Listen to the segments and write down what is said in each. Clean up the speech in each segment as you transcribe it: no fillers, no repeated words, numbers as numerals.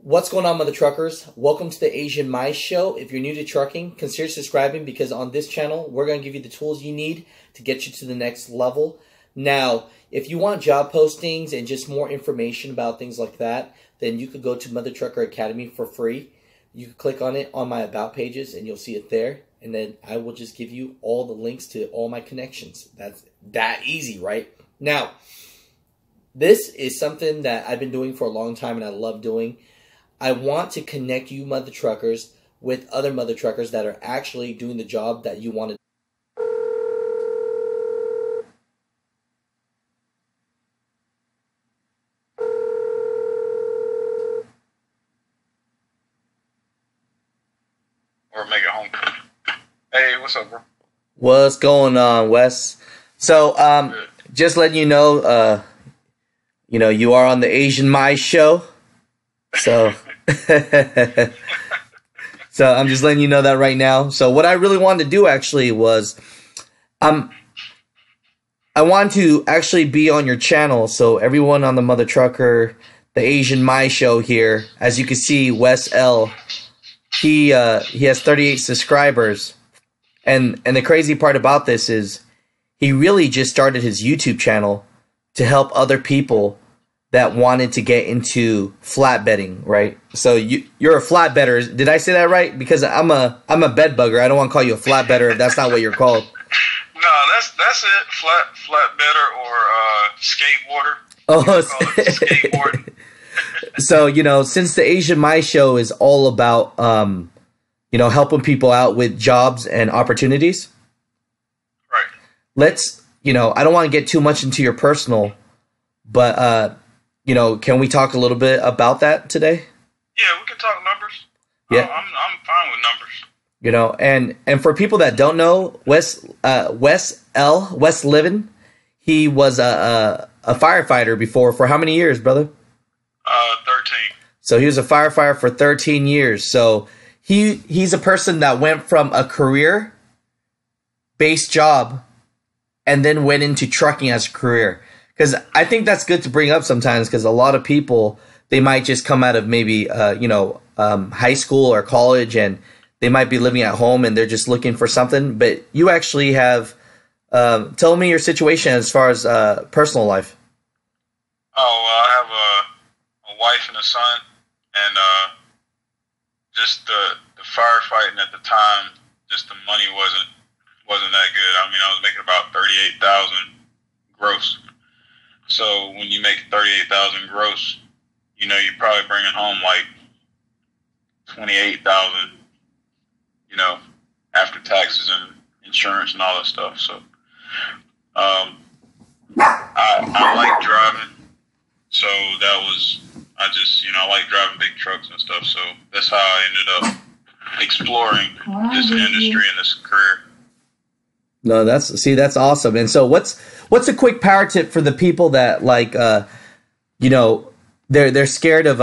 What's going on, mother truckers? Welcome to the Theasianmaishow. If you're new to trucking, consider subscribing because on this channel, we're going to give you the tools you need to get you to the next level. Now, if you want job postings and just more information about things like that, then you could go to Mother Trucker Academy for free. You can click on it on my About pages and you'll see it there. And then I will just give you all the links to all my connections. That's that easy, right? Now, this is something that I've been doing for a long time and I love doing. I want to connect you mother truckers with other mother truckers that are actually doing the job that you want to do. Or make it home. Hey, what's up, bro? What's going on, Wes? So, just letting you know, you are on the Theasianmaishow. So, so I'm just letting you know that right now. So what I really wanted to do actually was, I want to actually be on your channel. So everyone on the Mother Trucker, the Theasianmaishow here, as you can see, Wes L, he has 38 subscribers. And the crazy part about this is he really just started his YouTube channel to help other people that wanted to get into flatbedding, right? So you're a flatbedder. Did I say that right? Because I'm a bed bugger. I don't want to call you a flatbedder if that's not what you're called. No, that's it. Flatbedder or skateboarder. Oh, skateboarding. So since the Theasianmaishow is all about helping people out with jobs and opportunities. Right. Let's I don't want to get too much into your personal, but can we talk a little bit about that today? Yeah, we can talk numbers. Yeah, I'm fine with numbers. And for people that don't know, Wes Livin, he was a firefighter before for how many years, brother? 13. So he was a firefighter for 13 years. So he's a person that went from a career-based job and then went into trucking as a career. Because I think that's good to bring up sometimes because a lot of people, they might just come out of maybe, high school or college and they might be living at home and they're just looking for something. But you actually have, tell me your situation as far as personal life. Oh, well, I have a wife and a son, and just the firefighting at the time, just the money wasn't that good. I mean, I was making about $38,000 gross. So when you make $38,000 gross, you're probably bringing home like $28,000, after taxes and insurance and all that stuff. So I like driving. So I like driving big trucks and stuff. So that's how I ended up exploring this industry and this career. No, that's awesome. And so what's a quick power tip for the people that they're scared of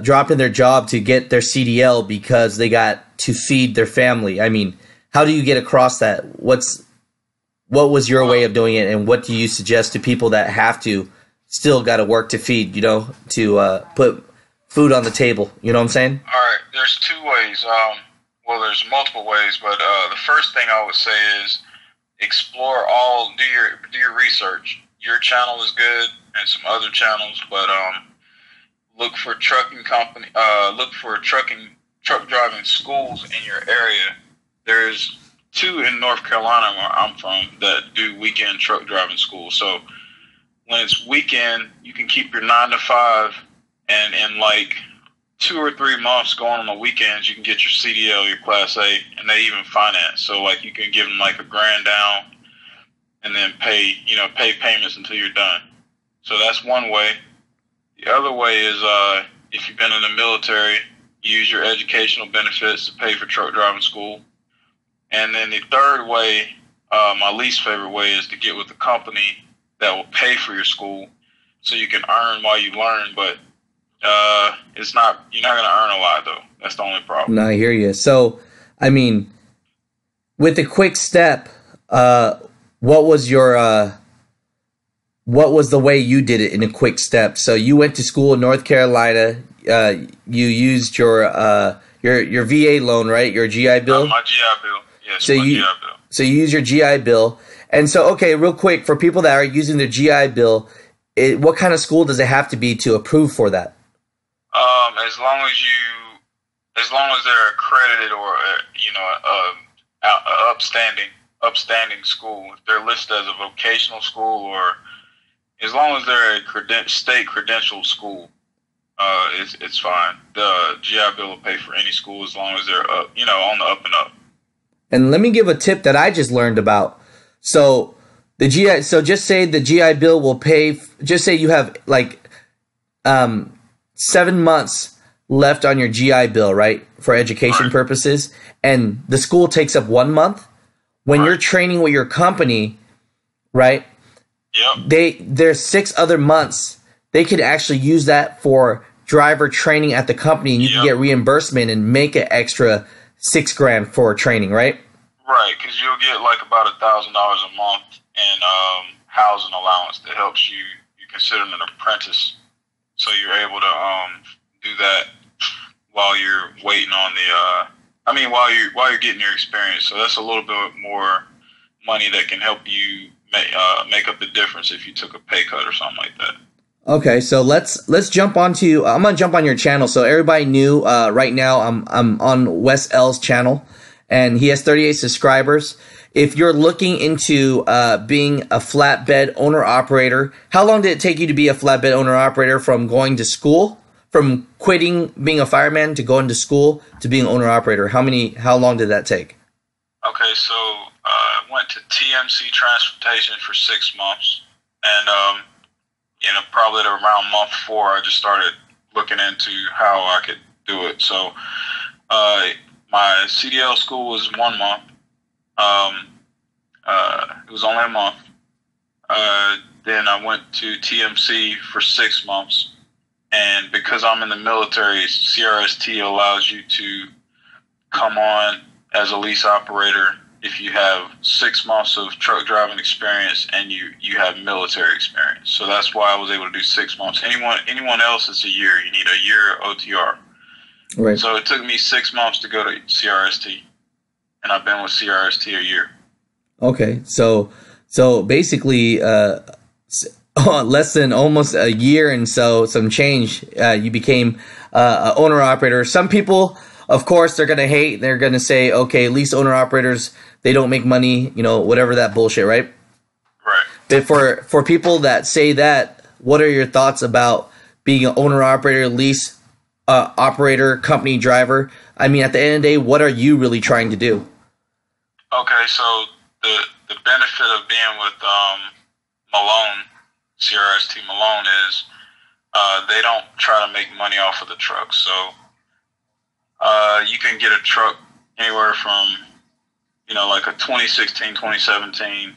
dropping their job to get their CDL because they got to feed their family? I mean, how do you get across that? What was your way of doing it, and what do you suggest to people that have to still got to work to feed, to put food on the table? You know what I'm saying? All right, there's two ways. There's multiple ways, but the first thing I would say is explore do your research. Your channel is good and some other channels, but look for truck driving schools in your area. There's 2 in North Carolina where I'm from that do weekend truck driving schools. So when it's weekend, you can keep your 9 to 5, and in like 2 or 3 months going on the weekends, you can get your CDL, your Class A, and they even finance. So like you can give them like $1,000 down and then pay payments until you're done. So that's one way. The other way is if you've been in the military, use your educational benefits to pay for truck driving school. And then the third way, my least favorite way, is to get with a company that will pay for your school so you can earn while you learn, but you're not going to earn a lot though. That's the only problem. No, I hear you. So, I mean, with a quick step, what was the way you did it in a quick step? So you went to school in North Carolina. you used your VA loan, right? Your GI Bill. My GI Bill. Yes. GI Bill. So you use your GI Bill, and so okay, real quick for people that are using their GI Bill, what kind of school does it have to be to approve for that? As long as they're accredited or upstanding school, if they're listed as a vocational school, or as long as they're a state credentialed school, it's fine. The GI Bill will pay for any school as long as they're up, on the up and up. And let me give a tip that I just learned about. So just say the GI Bill will pay. Just say you have like 7 months left on your GI Bill, right, for education purposes, and the school takes up 1 month. When you're training with your company, right? Yep. There's 6 other months. They could actually use that for driver training at the company, and you can get reimbursement and make an extra $6,000 for training, right? Right, because you'll get like about $1,000 a month in housing allowance that helps you. You consider an apprentice, so you're able to do that while you're waiting on while you're getting your experience. So that's a little bit more money that can help you make up the difference if you took a pay cut or something like that. Okay, so let's jump onto. I'm gonna jump on your channel. So everybody knew right now I'm on Wes L's channel, and he has 38 subscribers. If you're looking into being a flatbed owner operator, how long did it take you to be a flatbed owner operator from going to school? From quitting being a fireman to going to school to being an owner operator, how long did that take? Okay, so I went to TMC Transportation for 6 months, and probably at around month 4, I just started looking into how I could do it. So my CDL school was 1 month. It was only a month. Then I went to TMC for 6 months. And because I'm in the military, CRST allows you to come on as a lease operator if you have 6 months of truck driving experience and you have military experience. So that's why I was able to do 6 months. Anyone else, it's a year. You need a year OTR. Right. So it took me 6 months to go to CRST, and I've been with CRST a year. Okay, so basically, less than almost a year and some change, you became an owner operator. Some people, of course, they're gonna hate. They're gonna say, okay, lease owner operators, they don't make money, whatever that bullshit, right? Right. But for people that say that, what are your thoughts about being an owner operator, lease operator, company driver? I mean, at the end of the day, what are you really trying to do? Okay, so the benefit of being with Malone, CRST Malone, is they don't try to make money off of the truck. So you can get a truck anywhere from, like a 2016, 2017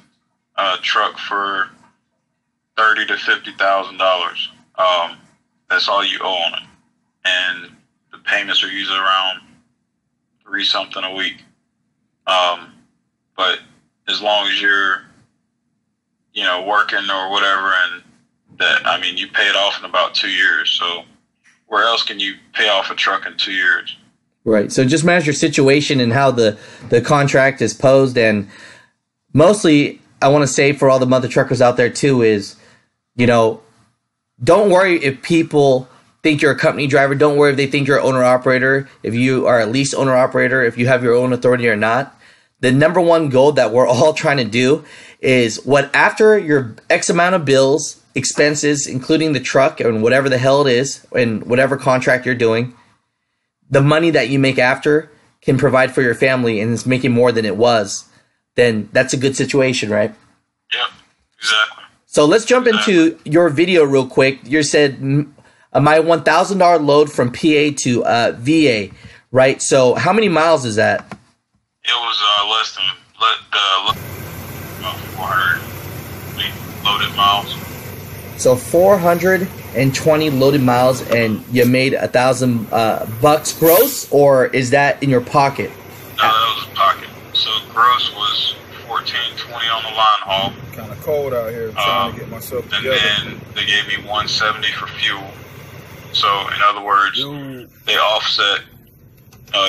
truck for $30,000 to $50,000. That's all you owe on it. And the payments are usually around $3 something a week. But as long as you're, working or whatever, and you pay it off in about 2 years. So where else can you pay off a truck in 2 years? Right. So just manage your situation and how the contract is posed. And mostly, I want to say for all the mother truckers out there too is, don't worry if people think you're a company driver. Don't worry if they think you're an owner operator. If you are a lease owner operator, if you have your own authority or not. The number one goal that we're all trying to do is after your X amount of bills, expenses, including the truck and whatever the hell it is, and whatever contract you're doing, the money that you make after can provide for your family and it's making more than it was, then that's a good situation, right? Yep, exactly. So let's jump into your video real quick. You said my $1,000 load from PA to VA, right? So how many miles is that? It was less than 420 loaded miles. So 420 loaded miles, and you made $1,000 gross, or is that in your pocket? No, that was a pocket. So gross was $14.20 on the line haul. Kind of cold out here, trying to get myself together. And then they gave me $170 for fuel. So, in other words, they offset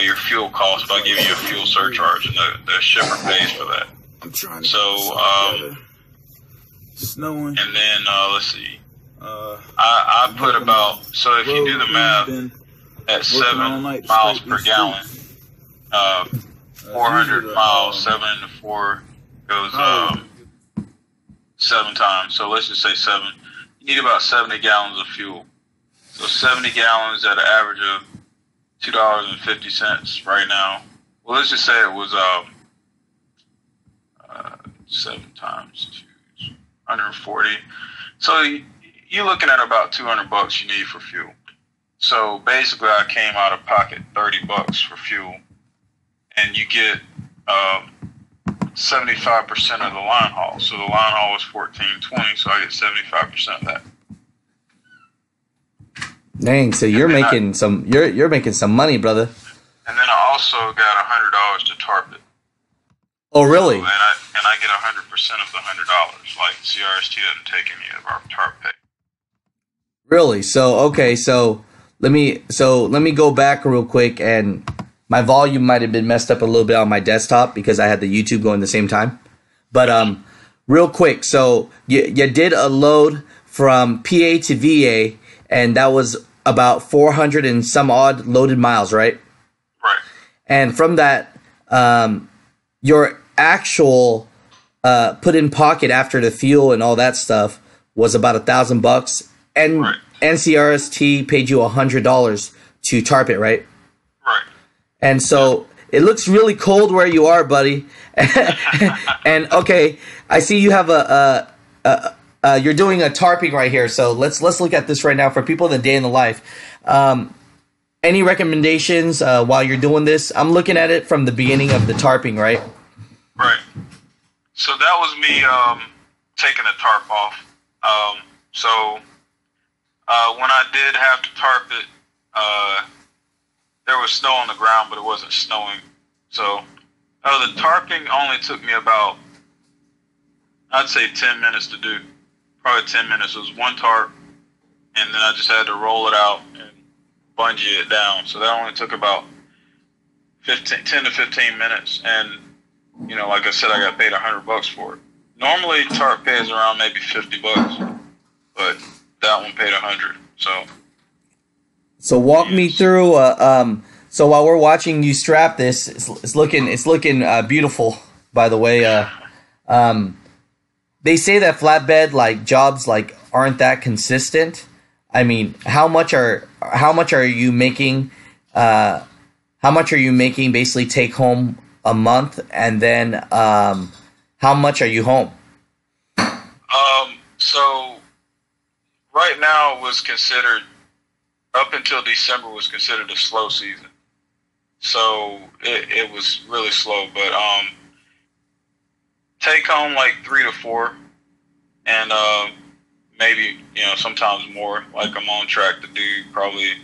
your fuel costs by giving you a fuel surcharge, and the shipper pays for that. I'm trying to snowing. And then let's see. I put about, so if you do the math at 7 miles per gallon, 400 miles, 7 into 4 goes 7 times. So let's just say 7. You need about 70 gallons of fuel. So 70 gallons at an average of $2.50 right now. Well, let's just say it was 7 times 2, 140. So you're looking at about $200 you need for fuel. So basically, I came out of pocket $30 for fuel, and you get 75% of the line haul. So the line haul was $14.20, so I get 75% of that. Dang! So you're making you're making some money, brother. And then I also got $100 to tarp it. Oh, really? So, and I get 100% of the $100. Like CRST doesn't take any of our tarp pay. Really? So okay. So let me go back real quick, and my volume might have been messed up a little bit on my desktop because I had the YouTube going at the same time. But real quick, so you did a load from PA to VA, and that was about 400 and some odd loaded miles, right? Right. And from that, your actual put in pocket after the fuel and all that stuff was about $1,000, and right. NCRST paid you $100 to tarp it, right? Right. And so it looks really cold where you are, buddy. And okay, I see you have you're doing a tarping right here. So let's look at this right now for people in the day in the life. Any recommendations while you're doing this? I'm looking at it from the beginning of the tarping, right? Right. So that was me taking the tarp off. When I did have to tarp it, there was snow on the ground, but it wasn't snowing. So the tarping only took me about, I'd say 10 minutes to do. Probably 10 minutes. It was one tarp, and then I just had to roll it out and bungee it down. So that only took about 10 to 15 minutes. And, you know, like I said, I got paid $100 for it. Normally, tarp pays around maybe $50, but that one paid $100. So walk me through. So while we're watching you strap this, it's looking beautiful. By the way, they say that flatbed jobs aren't that consistent. I mean, how much are you making? How much are you making basically take home a month, and then how much are you home? So right now was considered, up until December was considered a slow season. So it was really slow, but take home like 3 to 4, and maybe, you know, sometimes more. Like I'm on track to do probably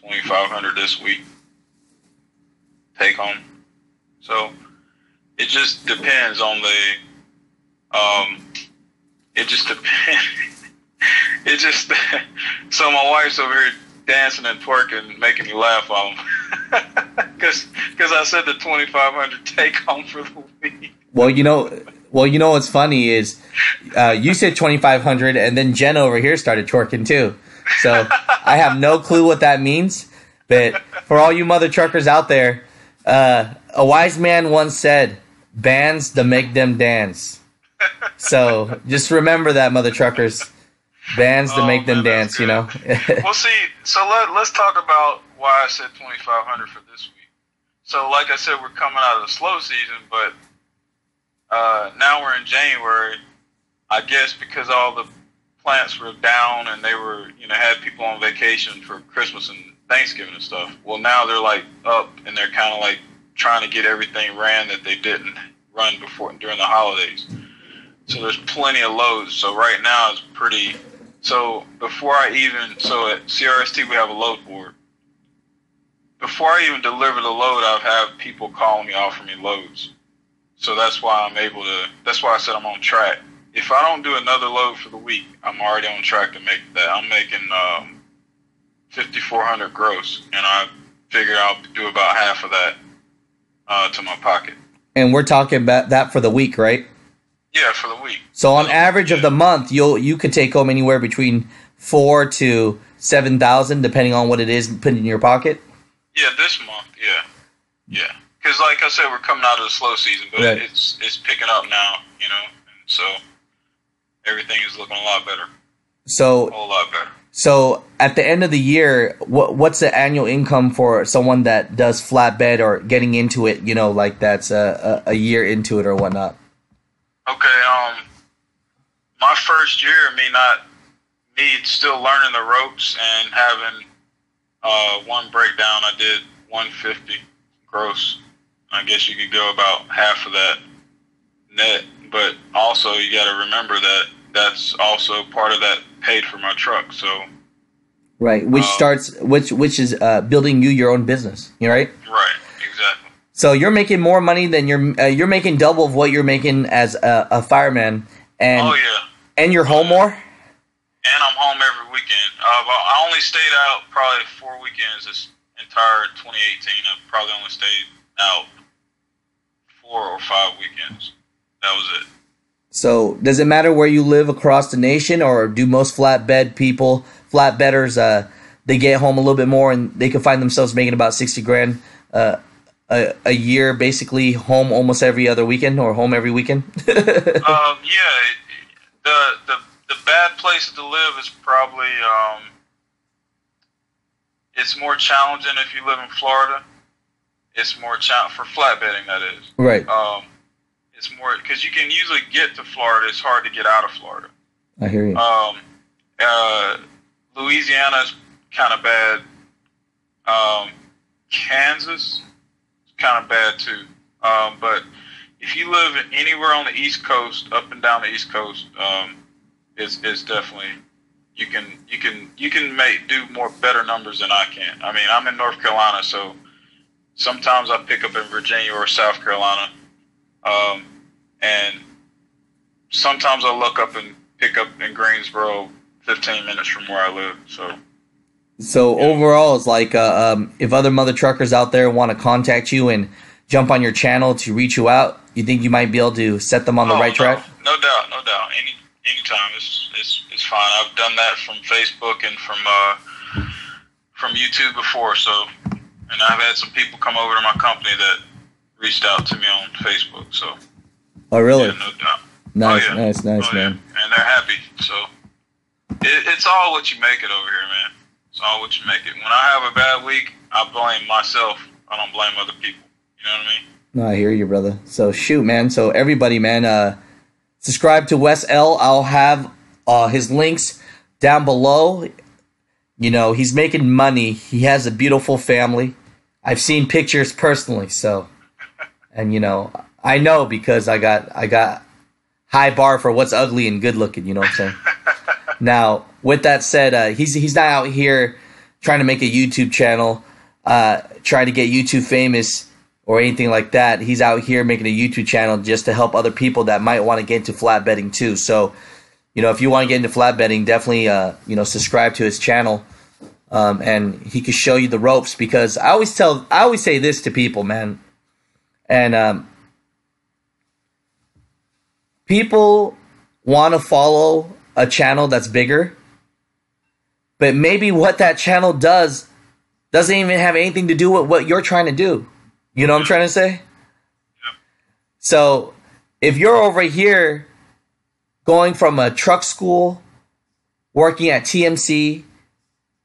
2,500 this week take home. So it just depends on the it just depends. It just so my wife's over here dancing and twerking, making me laugh on because I said the 2,500 take home for the week. Well, you know what's funny is you said 2,500, and then Jen over here started twerking too. So I have no clue what that means. But for all you mother truckers out there, a wise man once said, "Bands to make them dance." So just remember that, mother truckers. Bands to make them dance, you know. Well, see, so let's talk about why I said 2,500 for this week. So, like I said, we're coming out of the slow season, but now we're in January. I guess because all the plants were down and they were, you know, had people on vacation for Christmas and Thanksgiving and stuff. Well, now they're like up and they're kind of like trying to get everything ran that they didn't run before during the holidays. So there's plenty of loads. So right now it's pretty. So at CRST we have a load board. Before I even deliver the load, I've had people calling me, offering me loads. So that's why that's why I said I'm on track. If I don't do another load for the week, I'm already on track to make that. I'm making $5,400 gross, and I figured I'll do about half of that to my pocket. And we're talking about that for the week, right? Yeah, for the week. So on average of the month, you could take home anywhere between $4,000 to $7,000, depending on what it is put in your pocket. Yeah, this month, yeah. Because like I said, we're coming out of the slow season, but right. it's picking up now, you know, and so everything is looking a lot better. So a whole lot better. So at the end of the year, what's the annual income for someone that does flatbed or getting into it? You know, like that's a year into it or whatnot. Okay, my first year, me still learning the ropes and having one breakdown, I did 150 gross. I guess you could go about half of that net, but also you got to remember that that's also part of that paid for my truck. So right, which is building your own business. You right? Right, exactly. So you're making more money than you're making double of what you're making as a fireman, and and you're home more. And I'm home every weekend. I only stayed out probably 4 weekends this entire 2018. I probably only stayed out 4 or 5 weekends. That was it. So does it matter where you live across the nation, or do most flatbedders, they get home a little bit more and they can find themselves making about $60,000 a year, basically home almost every other weekend or home every weekend? The bad place to live is probably it's more challenging if you live in Florida. It's more for flatbedding, that is. Right. It's more because you can usually get to Florida. It's hard to get out of Florida. I hear you. Louisiana is kind of bad. Kansas is kind of bad too. But if you live anywhere on the East Coast, up and down the East Coast, it's definitely you can do better numbers than I can. I mean, I'm in North Carolina, so sometimes I pick up in Virginia or South Carolina. And sometimes I look up and pick up in Greensboro, 15 minutes from where I live. So overall, it's like if other mother truckers out there want to contact you and jump on your channel to reach you out, you think you might be able to set them on the right track? No doubt. Anytime, it's fine. I've done that from Facebook and from YouTube before. So, and I've had some people come over to my company that reached out to me on Facebook. So. Oh, really? Yeah, no doubt. Nice, man. Yeah. And they're happy. So it's all what you make it over here, man. It's all what you make it. When I have a bad week, I blame myself. I don't blame other people. You know what I mean? No, I hear you, brother. So shoot, man. So everybody, man, subscribe to Wes L. I'll have his links down below. You know, he's making money. He has a beautiful family. I've seen pictures personally, so, and you know, I know because I got high bar for what's ugly and good looking. You know what I'm saying? Now, with that said, he's not out here trying to make a YouTube channel, trying to get YouTube famous or anything like that. He's out here making a YouTube channel just to help other people that might want to get into flatbedding too. So, you know, if you want to get into flatbedding, definitely, you know, subscribe to his channel, and he can show you the ropes. Because I always say this to people, man, and people want to follow a channel that's bigger, but maybe what that channel doesn't even have anything to do with what you're trying to do. You know what I'm trying to say? Yeah. So if you're over here going from a truck school, working at TMC,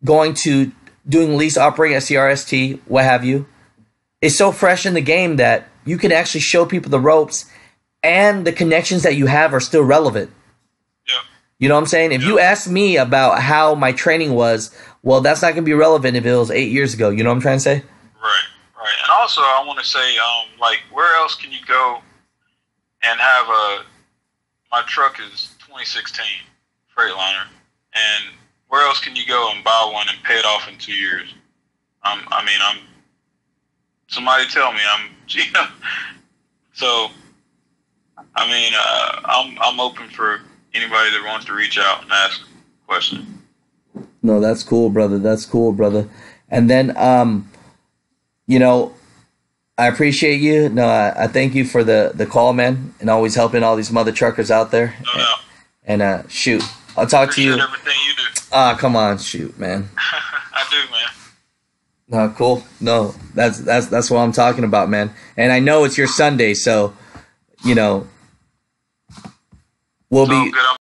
going to doing lease operating at CRST, what have you, it's so fresh in the game that you can actually show people the ropes, and the connections that you have are still relevant. Yeah. You know what I'm saying? If you ask me about how my training was, well, that's not going to be relevant if it was 8 years ago. You know what I'm trying to say? Right. And also, I want to say, like, where else can you go and have my truck is 2016 Freightliner, and where else can you go and buy one and pay it off in 2 years? Somebody tell me, you know, so, I'm open for anybody that wants to reach out and ask questions. No, that's cool, brother. That's cool, brother. And then, you know, I appreciate you. No, I thank you for the call, man, and always helping all these mother truckers out there. No doubt. And shoot, I'll talk to you. Everything you do. Come on, shoot, man. I do, man. No, cool. No, that's what I'm talking about, man. And I know it's your Sunday, so you know we'll be. Good.